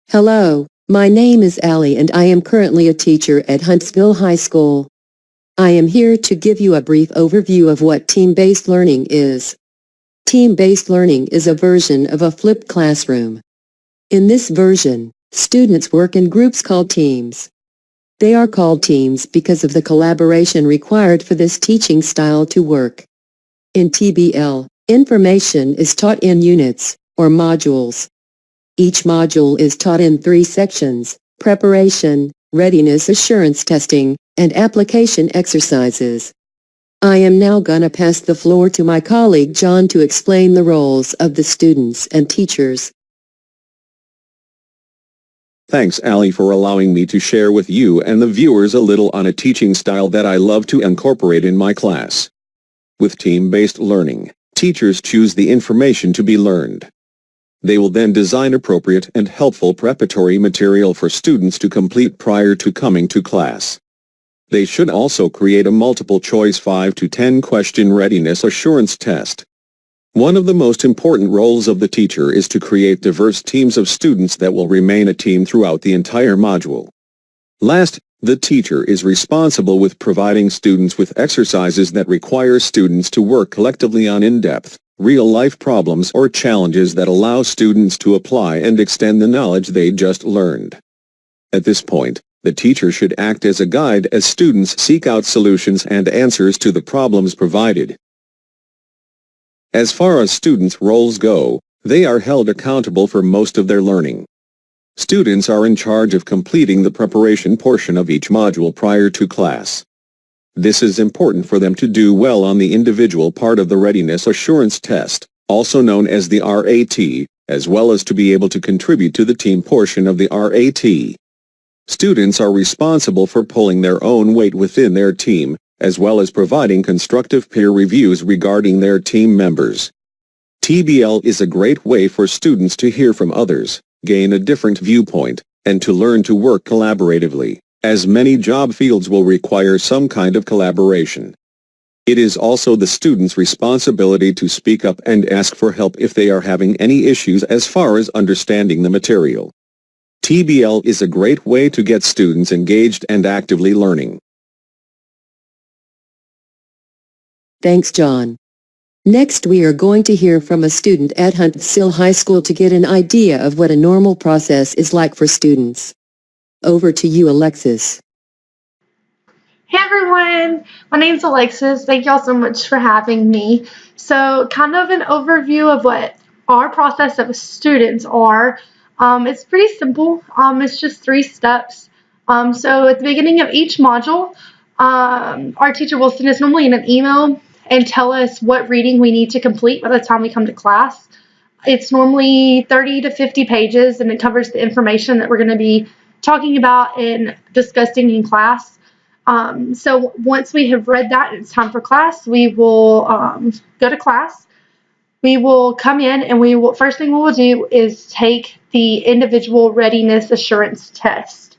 Hello, my name is Allie and I am currently a teacher at Huntsville High School. I am here to give you a brief overview of what team-based learning is. Team-based learning is a version of a flipped classroom. In this version, students work in groups called teams. They are called teams because of the collaboration required for this teaching style to work. In TBL, information is taught in units, or modules. Each module is taught in 3 sections: preparation, readiness assurance testing, and application exercises. I am now gonna pass the floor to my colleague John to explain the roles of the students and teachers. Thanks, Allie, for allowing me to share with you and the viewers a little on a teaching style that I love to incorporate in my class. With team-based learning, teachers choose the information to be learned. They will then design appropriate and helpful preparatory material for students to complete prior to coming to class. They should also create a multiple-choice 5 to 10 question readiness assurance test. One of the most important roles of the teacher is to create diverse teams of students that will remain a team throughout the entire module. Last, the teacher is responsible with providing students with exercises that require students to work collectively on in-depth, real-life problems or challenges that allow students to apply and extend the knowledge they just learned. At this point, the teacher should act as a guide as students seek out solutions and answers to the problems provided. As far as students' roles go, they are held accountable for most of their learning. Students are in charge of completing the preparation portion of each module prior to class. This is important for them to do well on the individual part of the Readiness Assurance Test, also known as the RAT, as well as to be able to contribute to the team portion of the RAT. Students are responsible for pulling their own weight within their team, as well as providing constructive peer reviews regarding their team members. TBL is a great way for students to hear from others, gain a different viewpoint, and to learn to work collaboratively, as many job fields will require some kind of collaboration. It is also the student's responsibility to speak up and ask for help if they are having any issues as far as understanding the material. TBL is a great way to get students engaged and actively learning. Thanks, John. Next we are going to hear from a student at Huntsville High School to get an idea of what a normal process is like for students. Over to you, Alexis. Hey everyone, my name's Alexis. Thank y'all so much for having me. So kind of an overview of what our process as students are. It's pretty simple. It's just 3 steps. So at the beginning of each module, our teacher will send us normally in an email and tell us what reading we need to complete by the time we come to class. It's normally 30 to 50 pages and it covers the information that we're going to be talking about and discussing in class. So once we have read that and it's time for class, we will go to class. We will come in and first thing we will do is take the individual readiness assurance test.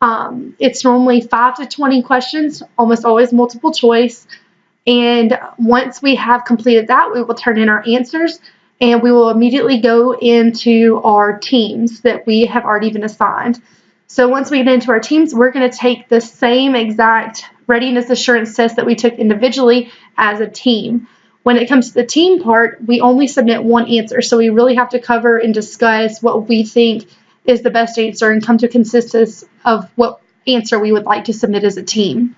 It's normally 5 to 20 questions, almost always multiple choice. And once we have completed that, we will turn in our answers and we will immediately go into our teams that we have already been assigned. So once we get into our teams, we're going to take the same exact readiness assurance test that we took individually as a team. When it comes to the team part, we only submit one answer. So we really have to cover and discuss what we think is the best answer and come to a consensus of what answer we would like to submit as a team.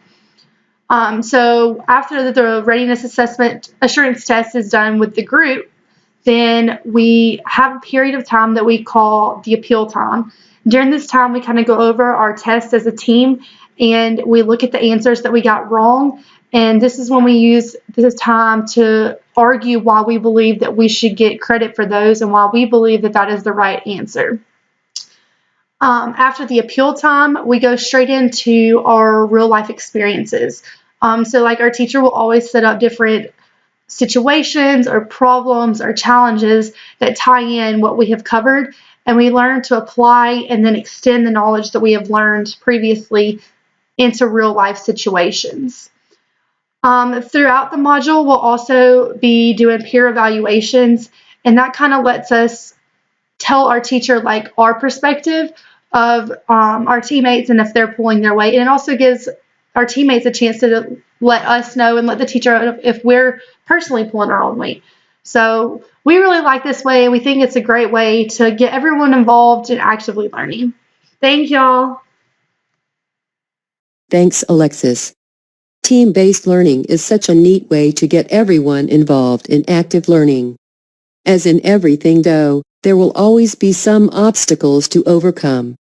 So after the readiness assessment assurance test is done with the group, then we have a period of time that we call the appeal time. During this time, we kind of go over our test as a team and we look at the answers that we got wrong. And this is when we use this time to argue why we believe that we should get credit for those and why we believe that that is the right answer. After the appeal time, we go straight into our real life experiences. So like our teacher will always set up different situations or problems or challenges that tie in what we have covered, and we learn to apply and then extend the knowledge that we have learned previously into real life situations. Throughout the module, we'll also be doing peer evaluations, and that kind of lets us tell our teacher like our perspective of our teammates and if they're pulling their weight. And it also gives our teammates a chance to let us know and let the teacher know if we're personally pulling our own weight. So we really like this way, and we think it's a great way to get everyone involved in actively learning. Thank y'all. Thanks, Alexis. Team-based learning is such a neat way to get everyone involved in active learning. As in everything though, there will always be some obstacles to overcome.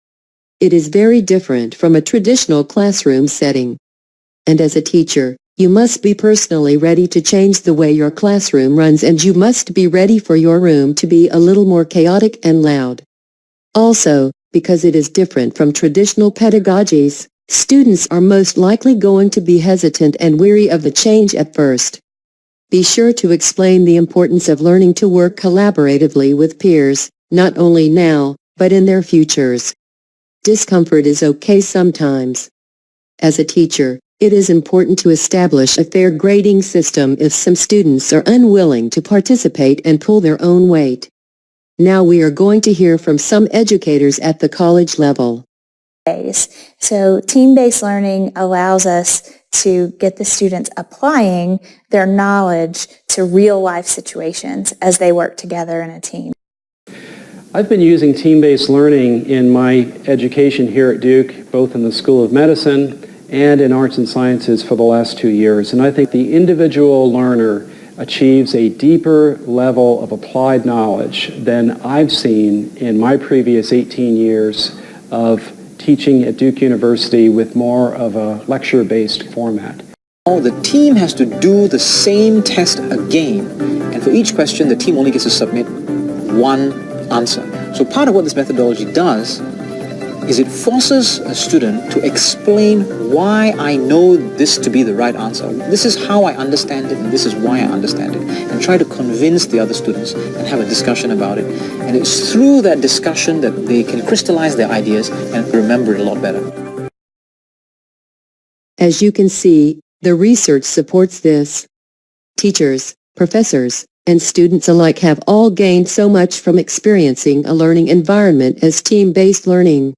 It is very different from a traditional classroom setting. And as a teacher, you must be personally ready to change the way your classroom runs, and you must be ready for your room to be a little more chaotic and loud. Also, because it is different from traditional pedagogies, students are most likely going to be hesitant and weary of the change at first. Be sure to explain the importance of learning to work collaboratively with peers, not only now, but in their futures. Discomfort is okay sometimes. As a teacher, it is important to establish a fair grading system if some students are unwilling to participate and pull their own weight. Now we are going to hear from some educators at the college level. So team-based learning allows us to get the students applying their knowledge to real-life situations as they work together in a team. I've been using team-based learning in my education here at Duke, both in the School of Medicine and in Arts and Sciences for the last 2 years. And I think the individual learner achieves a deeper level of applied knowledge than I've seen in my previous 18 years of teaching at Duke University with more of a lecture-based format. The team has to do the same test again, and for each question the team only gets to submit one answer. So part of what this methodology does is it forces a student to explain why I know this to be the right answer. This is how I understand it, and this is why I understand it, and try to convince the other students and have a discussion about it. And it's through that discussion that they can crystallize their ideas and remember it a lot better. As you can see, the research supports this. Teachers, professors, and students alike have all gained so much from experiencing a learning environment as team-based learning.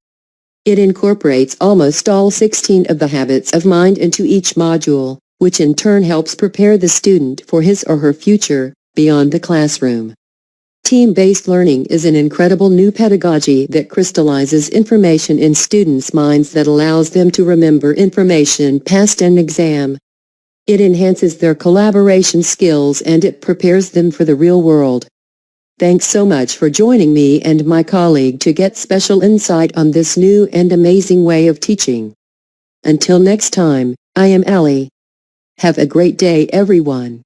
It incorporates almost all 16 of the habits of mind into each module, which in turn helps prepare the student for his or her future beyond the classroom. Team-based learning is an incredible new pedagogy that crystallizes information in students' minds that allows them to remember information past an exam. It enhances their collaboration skills and it prepares them for the real world. Thanks so much for joining me and my colleague to get special insight on this new and amazing way of teaching. Until next time, I am Allie. Have a great day, everyone.